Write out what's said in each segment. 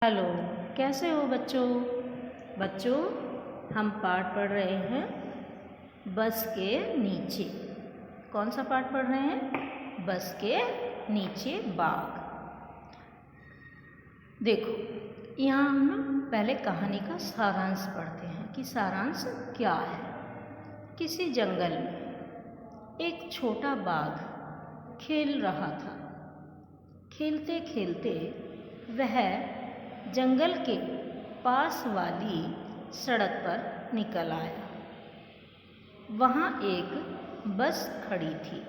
Hello, कैसे हो बच्चों हम पाठ पढ़ रहे हैं बस के नीचे। कौन सा पाठ पढ़ रहे हैं? बस के नीचे बाग। देखो, यहाँ हम ना पहले कहानी का सारांश पढ़ते हैं कि सारांश क्या है। किसी जंगल में एक छोटा बाघ खेल रहा था। खेलते खेलते वह जंगल के पास वाली सड़क पर निकल आया। वहाँ एक बस खड़ी थी।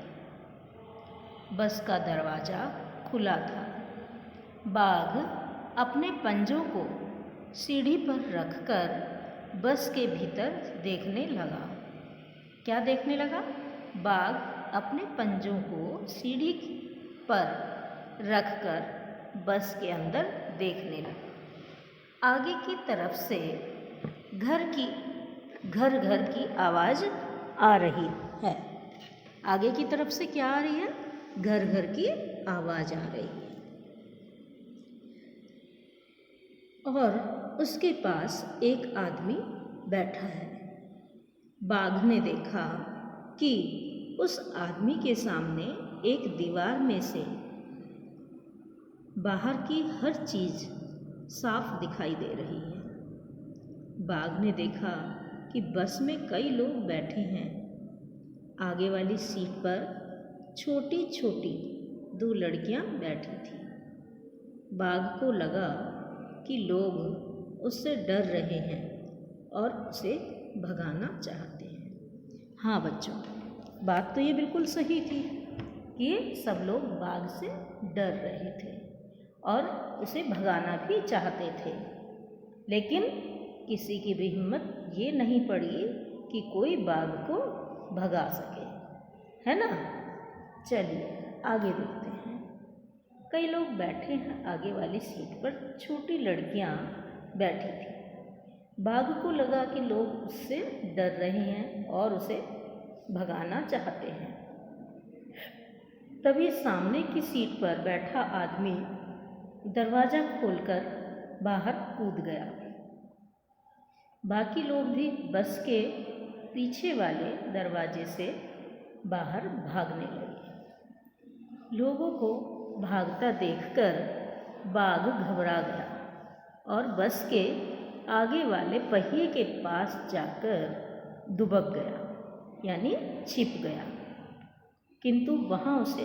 बस का दरवाज़ा खुला था। बाघ अपने पंजों को सीढ़ी पर रखकर बस के भीतर देखने लगा। क्या देखने लगा? बाघ अपने पंजों को सीढ़ी पर रखकर बस के अंदर देखने लगा। आगे की तरफ से घर घर की आवाज़ आ रही है। आगे की तरफ से क्या आ रही है? घर घर की आवाज़ आ रही है। और उसके पास एक आदमी बैठा है। बाघ ने देखा कि उस आदमी के सामने एक दीवार में से बाहर की हर चीज़ साफ दिखाई दे रही है। बाघ ने देखा कि बस में कई लोग बैठे हैं। आगे वाली सीट पर छोटी छोटी 2 लड़कियां बैठी थी। बाघ को लगा कि लोग उससे डर रहे हैं और उसे भगाना चाहते हैं। हाँ बच्चों, बात तो ये बिल्कुल सही थी कि सब लोग बाघ से डर रहे थे और उसे भगाना भी चाहते थे, लेकिन किसी की भी हिम्मत ये नहीं पड़ी कि कोई बाघ को भगा सके, है ना। चलिए आगे देखते हैं। कई लोग बैठे हैं। आगे वाली सीट पर छोटी लड़कियां बैठी थी। बाघ को लगा कि लोग उससे डर रहे हैं और उसे भगाना चाहते हैं। तभी सामने की सीट पर बैठा आदमी दरवाज़ा खोलकर बाहर कूद गया। बाकी लोग भी बस के पीछे वाले दरवाजे से बाहर भागने लगे। लोगों को भागता देखकर बाघ घबरा गया और बस के आगे वाले पहिए के पास जाकर दुबक गया, यानी छिप गया। किंतु वहाँ उसे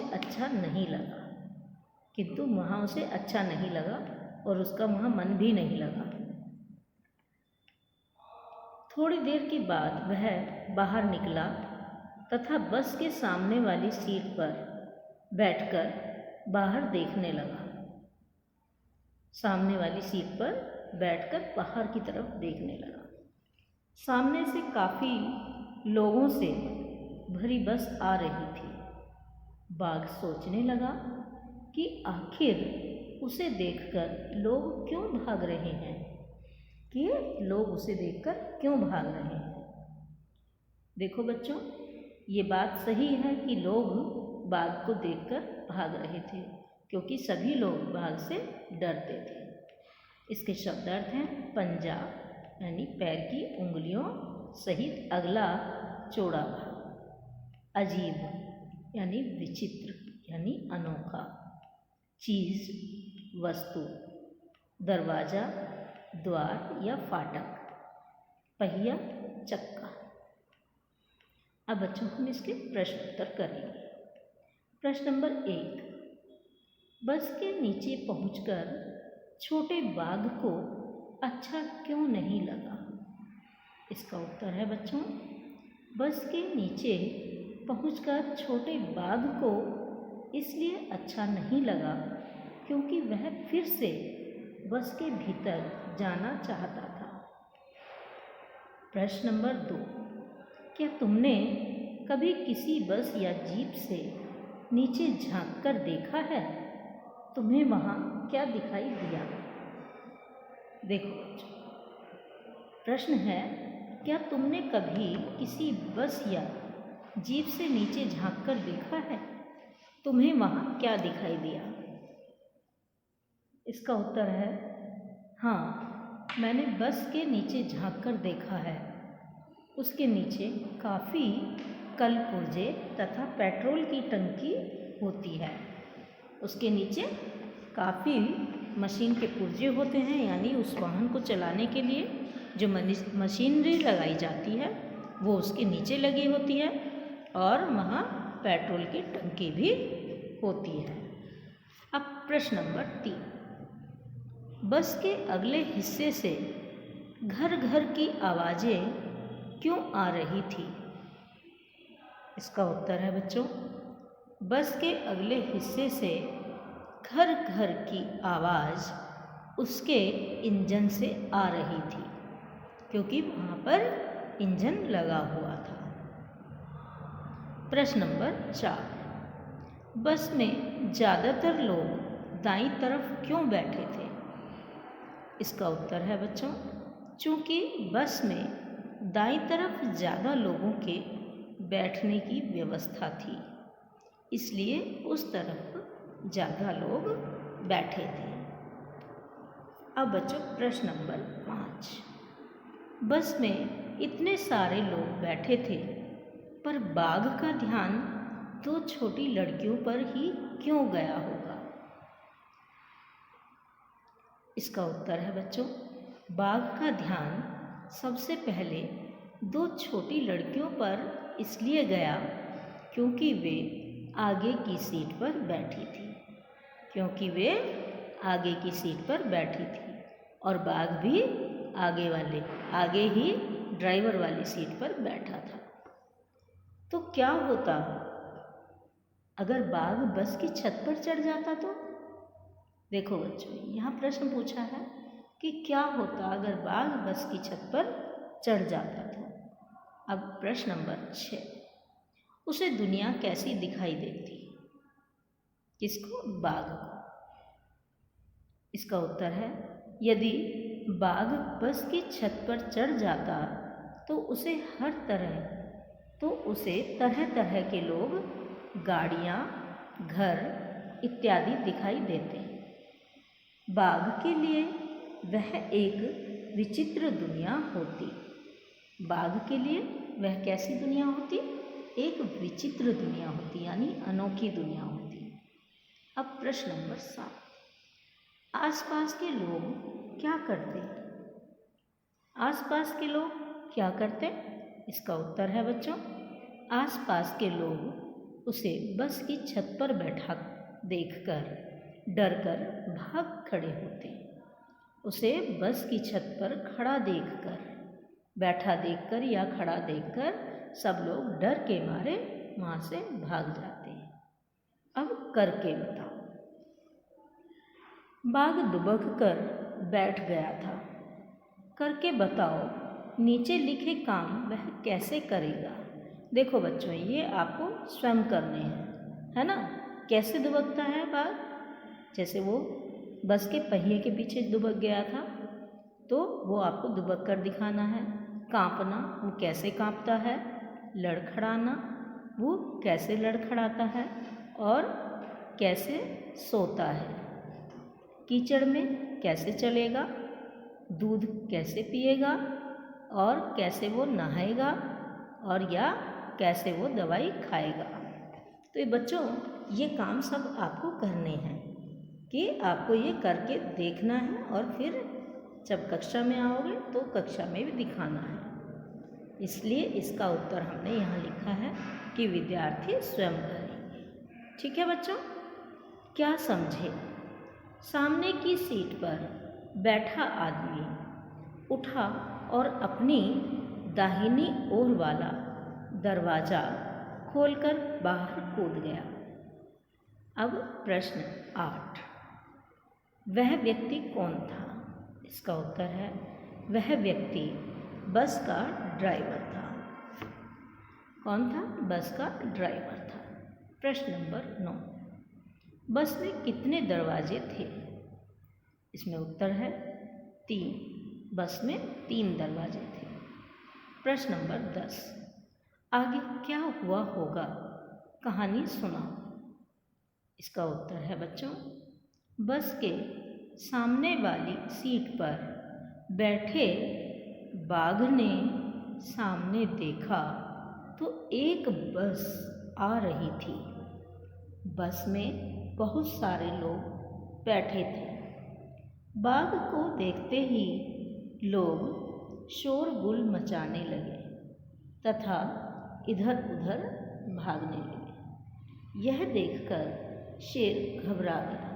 अच्छा नहीं लगा और उसका वहाँ मन भी नहीं लगा। थोड़ी देर के बाद वह बाहर निकला तथा बस के सामने वाली सीट पर बैठकर बाहर देखने लगा। सामने वाली सीट पर बैठकर बाहर की तरफ देखने लगा। सामने से काफ़ी लोगों से भरी बस आ रही थी। बाघ सोचने लगा कि आखिर उसे देखकर लोग क्यों भाग रहे हैं, देखो बच्चों, ये बात सही है कि लोग बाघ को देखकर भाग रहे थे क्योंकि सभी लोग बाघ से डरते थे। इसके शब्दार्थ हैं पंजा यानी पैर की उंगलियों सहित अगला चौड़ा भाग, अजीब यानी विचित्र यानी अनोखा, चीज़ वस्तु, दरवाज़ा द्वार या फाटक, पहिया चक्का। अब बच्चों हम इसके प्रश्न उत्तर करेंगे। प्रश्न नंबर 1, बस के नीचे पहुंचकर छोटे बाघ को अच्छा क्यों नहीं लगा? इसका उत्तर है बच्चों, बस के नीचे पहुंचकर छोटे बाघ को इसलिए अच्छा नहीं लगा क्योंकि वह फिर से बस के भीतर जाना चाहता था। प्रश्न नंबर 2, क्या तुमने कभी किसी बस या जीप से नीचे झांककर देखा है? तुम्हें वहाँ क्या दिखाई दिया? देखो बच्चों, प्रश्न है, क्या तुमने कभी किसी बस या जीप से नीचे झांककर देखा है? तुम्हें वहाँ क्या दिखाई दिया? इसका उत्तर है, मैंने बस के नीचे झांक कर देखा है। उसके नीचे काफ़ी कल पुर्जे तथा पेट्रोल की टंकी होती है। उसके नीचे काफ़ी मशीन के पुर्जे होते हैं, यानी उस वाहन को चलाने के लिए जो मशीनरी लगाई जाती है वो उसके नीचे लगी होती है, और वहाँ पेट्रोल की टंकी भी होती है। अब प्रश्न नंबर 3, बस के अगले हिस्से से घर घर की आवाज़ें क्यों आ रही थी? इसका उत्तर है बच्चों, बस के अगले हिस्से से घर घर की आवाज़ उसके इंजन से आ रही थी, क्योंकि वहाँ पर इंजन लगा हुआ था। प्रश्न नंबर 4, बस में ज़्यादातर लोग दाईं तरफ क्यों बैठे थे? इसका उत्तर है बच्चों, चूँकि बस में दाईं तरफ ज़्यादा लोगों के बैठने की व्यवस्था थी, इसलिए उस तरफ ज़्यादा लोग बैठे थे। अब बच्चों प्रश्न नंबर 5, बस में इतने सारे लोग बैठे थे पर बाघ का ध्यान 2 छोटी लड़कियों पर ही क्यों गया होगा? इसका उत्तर है बच्चों, बाघ का ध्यान सबसे पहले 2 छोटी लड़कियों पर इसलिए गया क्योंकि वे आगे की सीट पर बैठी थी, और बाघ भी आगे ही ड्राइवर वाली सीट पर बैठा था। तो क्या होता अगर बाघ बस की छत पर चढ़ जाता तो? देखो बच्चों, यहाँ प्रश्न पूछा है कि क्या होता अगर बाघ बस की छत पर चढ़ जाता तो? अब प्रश्न नंबर 6, उसे दुनिया कैसी दिखाई देती? किसको? बाघ को। इसका उत्तर है, यदि बाघ बस की छत पर चढ़ जाता तो उसे तरह तरह के लोग, गाड़ियाँ, घर इत्यादि दिखाई देते हैं। बाघ के लिए वह एक विचित्र दुनिया होती। बाघ के लिए वह कैसी दुनिया होती? एक विचित्र दुनिया होती, यानी अनोखी दुनिया होती। अब प्रश्न नंबर 7, आसपास के लोग क्या करते? आसपास के लोग क्या करते? इसका उत्तर है बच्चों, आसपास के लोग उसे बस की छत पर बैठा देखकर डरकर भाग खड़े होते। उसे बस की छत पर बैठा देखकर या खड़ा देखकर सब लोग डर के मारे वहाँ से भाग जाते हैं। अब करके बताओ। बाघ दुबक कर बैठ गया था। करके बताओ, नीचे लिखे काम वह कैसे करेगा? देखो बच्चों, ये आपको स्वयं करने हैं, है ना। कैसे दुबकता है बाघ? जैसे वो बस के पहिए के पीछे दुबक गया था, तो वो आपको दुबक कर दिखाना है। कांपना, वो कैसे कांपता है। लड़खड़ाना, वो कैसे लड़खड़ाता है और कैसे सोता है। कीचड़ में कैसे चलेगा, दूध कैसे पिएगा, और कैसे वो नहाएगा, और या कैसे वो दवाई खाएगा। तो ये बच्चों, ये काम सब आपको करने हैं कि आपको ये करके देखना है, और फिर जब कक्षा में आओगे तो कक्षा में भी दिखाना है। इसलिए इसका उत्तर हमने यहाँ लिखा है कि विद्यार्थी स्वयं करेंगे। ठीक है बच्चों, क्या समझे? सामने की सीट पर बैठा आदमी उठा और अपनी दाहिनी ओर वाला दरवाज़ा खोलकर बाहर कूद गया। अब प्रश्न 8, वह व्यक्ति कौन था? इसका उत्तर है, वह व्यक्ति बस का ड्राइवर था। कौन था? बस का ड्राइवर था। प्रश्न नंबर 9, बस में कितने दरवाजे थे? इसमें उत्तर है 3। बस में 3 दरवाजे थे। प्रश्न नंबर 10, आगे क्या हुआ होगा? कहानी सुनाओ। इसका उत्तर है बच्चों, बस के सामने वाली सीट पर बैठे बाघ ने सामने देखा तो एक बस आ रही थी। बस में बहुत सारे लोग बैठे थे। बाघ को देखते ही लोग शोरगुल मचाने लगे तथा इधर उधर भागने लगे। यह देखकर शेर घबरा गया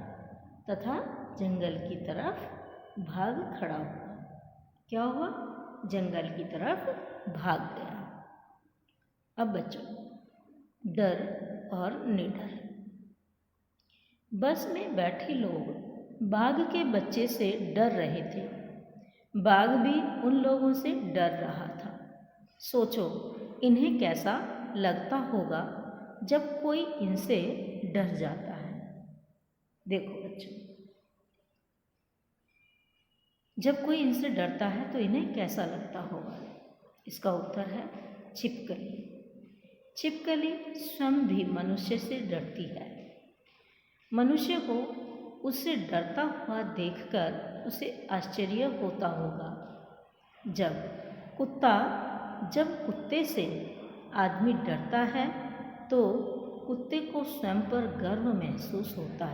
तथा जंगल की तरफ भाग खड़ा हुआ। क्या हुआ? जंगल की तरफ भाग गया। अब बच्चों, डर और निडर। बस में बैठे लोग बाघ के बच्चे से डर रहे थे। बाघ भी उन लोगों से डर रहा था। सोचो इन्हें कैसा लगता होगा जब कोई इनसे डर जाता है। देखो बच्चों, जब कोई इनसे डरता है तो इन्हें कैसा लगता होगा? इसका उत्तर है छिपकली। छिपकली स्वयं भी मनुष्य से डरती है। मनुष्य को उससे डरता हुआ देखकर उसे आश्चर्य होता होगा। जब कुत्ते से आदमी डरता है तो कुत्ते को स्वयं पर गर्व महसूस होता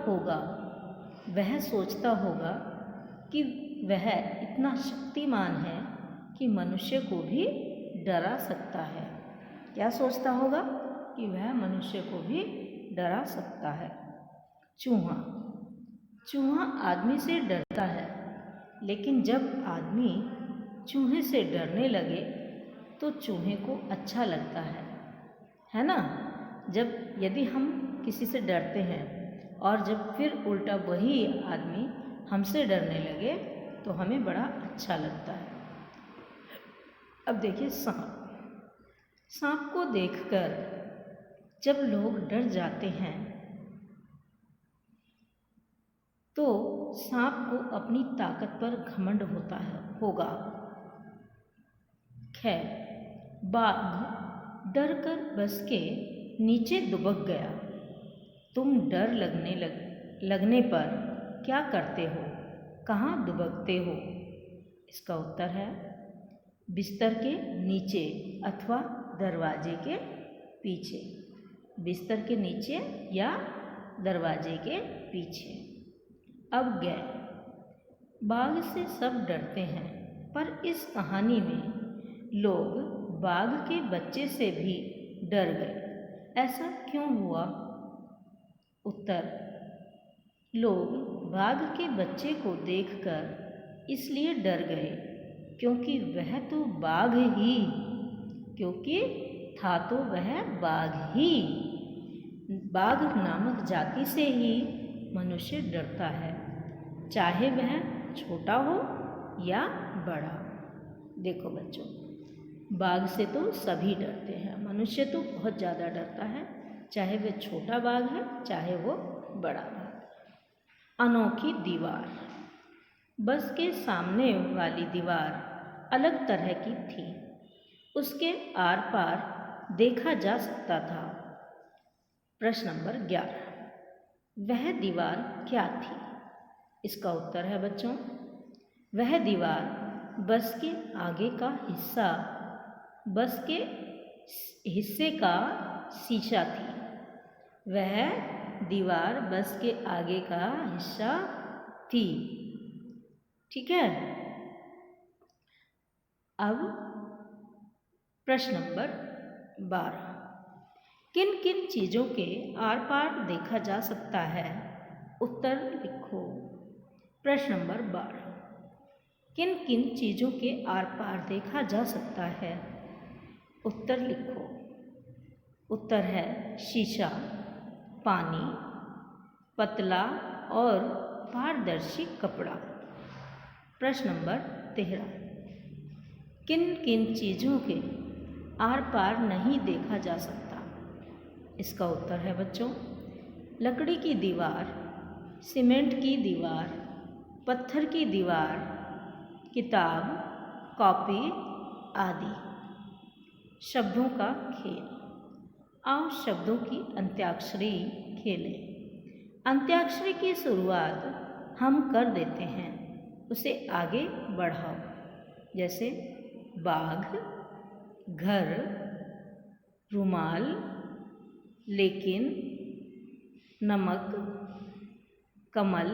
होगा। वह सोचता होगा कि वह इतना शक्तिमान है कि मनुष्य को भी डरा सकता है। क्या सोचता होगा? कि वह मनुष्य को भी डरा सकता है। चूहा आदमी से डरता है, लेकिन जब आदमी चूहे से डरने लगे तो चूहे को अच्छा लगता है ना? यदि हम किसी से डरते हैं और जब फिर उल्टा वही आदमी हमसे डरने लगे तो हमें बड़ा अच्छा लगता है। अब देखिए सांप को देखकर जब लोग डर जाते हैं तो सांप को अपनी ताकत पर घमंड होगा। खैर, बाघ डरकर बस के नीचे दुबक गया। तुम डर लगने पर क्या करते हो? कहाँ दुबकते हो? इसका उत्तर है बिस्तर के नीचे अथवा दरवाजे के पीछे। बिस्तर के नीचे या दरवाजे के पीछे। अब गए। बाघ से सब डरते हैं, पर इस कहानी में लोग बाघ के बच्चे से भी डर गए। ऐसा क्यों हुआ? उत्तर, लोग बाघ के बच्चे को देखकर इसलिए डर गए क्योंकि वह तो बाघ ही बाघ नामक जाति से ही मनुष्य डरता है, चाहे वह छोटा हो या बड़ा। देखो बच्चों, बाघ से तो सभी डरते हैं। मनुष्य तो बहुत ज़्यादा डरता है, चाहे वह छोटा बाघ है चाहे वो बड़ा बाघ। अनोखी दीवार। बस के सामने वाली दीवार अलग तरह की थी। उसके आर पार देखा जा सकता था। प्रश्न नंबर 11, वह दीवार क्या थी? इसका उत्तर है बच्चों, वह दीवार बस के आगे का हिस्सा, बस के हिस्से का शीशा थी। वह दीवार बस के आगे का हिस्सा थी। ठीक है। अब प्रश्न नंबर 12, किन किन चीज़ों के आर पार देखा जा सकता है? उत्तर लिखो। प्रश्न नंबर 12, किन किन चीज़ों के आर पार देखा जा सकता है? उत्तर लिखो। उत्तर है शीशा, पानी, पतला और पारदर्शी कपड़ा। प्रश्न नंबर 13, किन किन चीज़ों के आर पार नहीं देखा जा सकता? इसका उत्तर है बच्चों, लकड़ी की दीवार, सीमेंट की दीवार, पत्थर की दीवार, किताब, कॉपी आदि। शब्दों का खेल। आओ शब्दों की अंत्याक्षरी खेलें। अंत्याक्षरी की शुरुआत हम कर देते हैं, उसे आगे बढ़ाओ। जैसे बाघ, घर, रुमाल, लेकिन, नमक, कमल,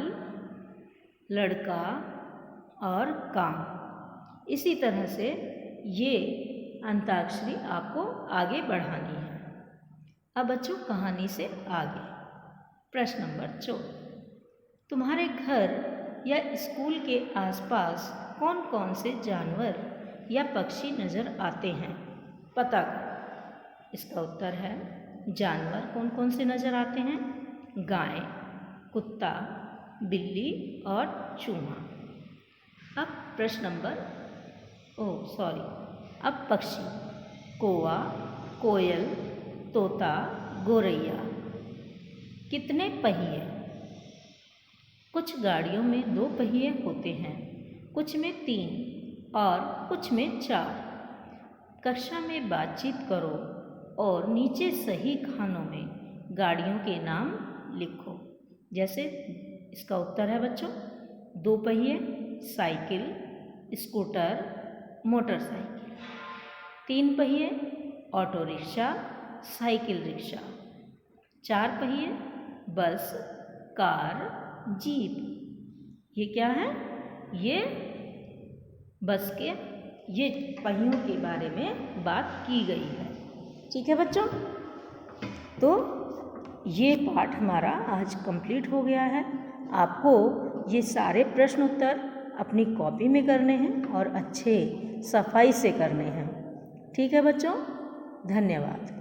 लड़का और काम। इसी तरह से ये अंताक्षरी आपको आगे बढ़ानी है। अब बच्चों कहानी से आगे प्रश्न नंबर 14। तुम्हारे घर या स्कूल के आसपास कौन कौन से जानवर या पक्षी नज़र आते हैं, पता करो। इसका उत्तर है जानवर कौन कौन से नज़र आते हैं? गाय, कुत्ता, बिल्ली और चूहा। अब प्रश्न नंबर अब पक्षी, कौवा, कोयल, तोता, गोरैया। कितने पहिए? कुछ गाड़ियों में 2 पहिए होते हैं, कुछ में 3 और कुछ में 4। कक्षा में बातचीत करो और नीचे सही खानों में गाड़ियों के नाम लिखो। जैसे इसका उत्तर है बच्चों 2 पहिए साइकिल, स्कूटर, मोटरसाइकिल। 3 पहिए ऑटो रिक्शा, साइकिल रिक्शा। 4 पहिए बस, कार, जीप। ये क्या है? ये बस के ये पहियों के बारे में बात की गई है। ठीक है बच्चों, तो ये पाठ हमारा आज कंप्लीट हो गया है। आपको ये सारे प्रश्न उत्तर अपनी कॉपी में करने हैं और अच्छे सफाई से करने हैं। ठीक है बच्चों, धन्यवाद।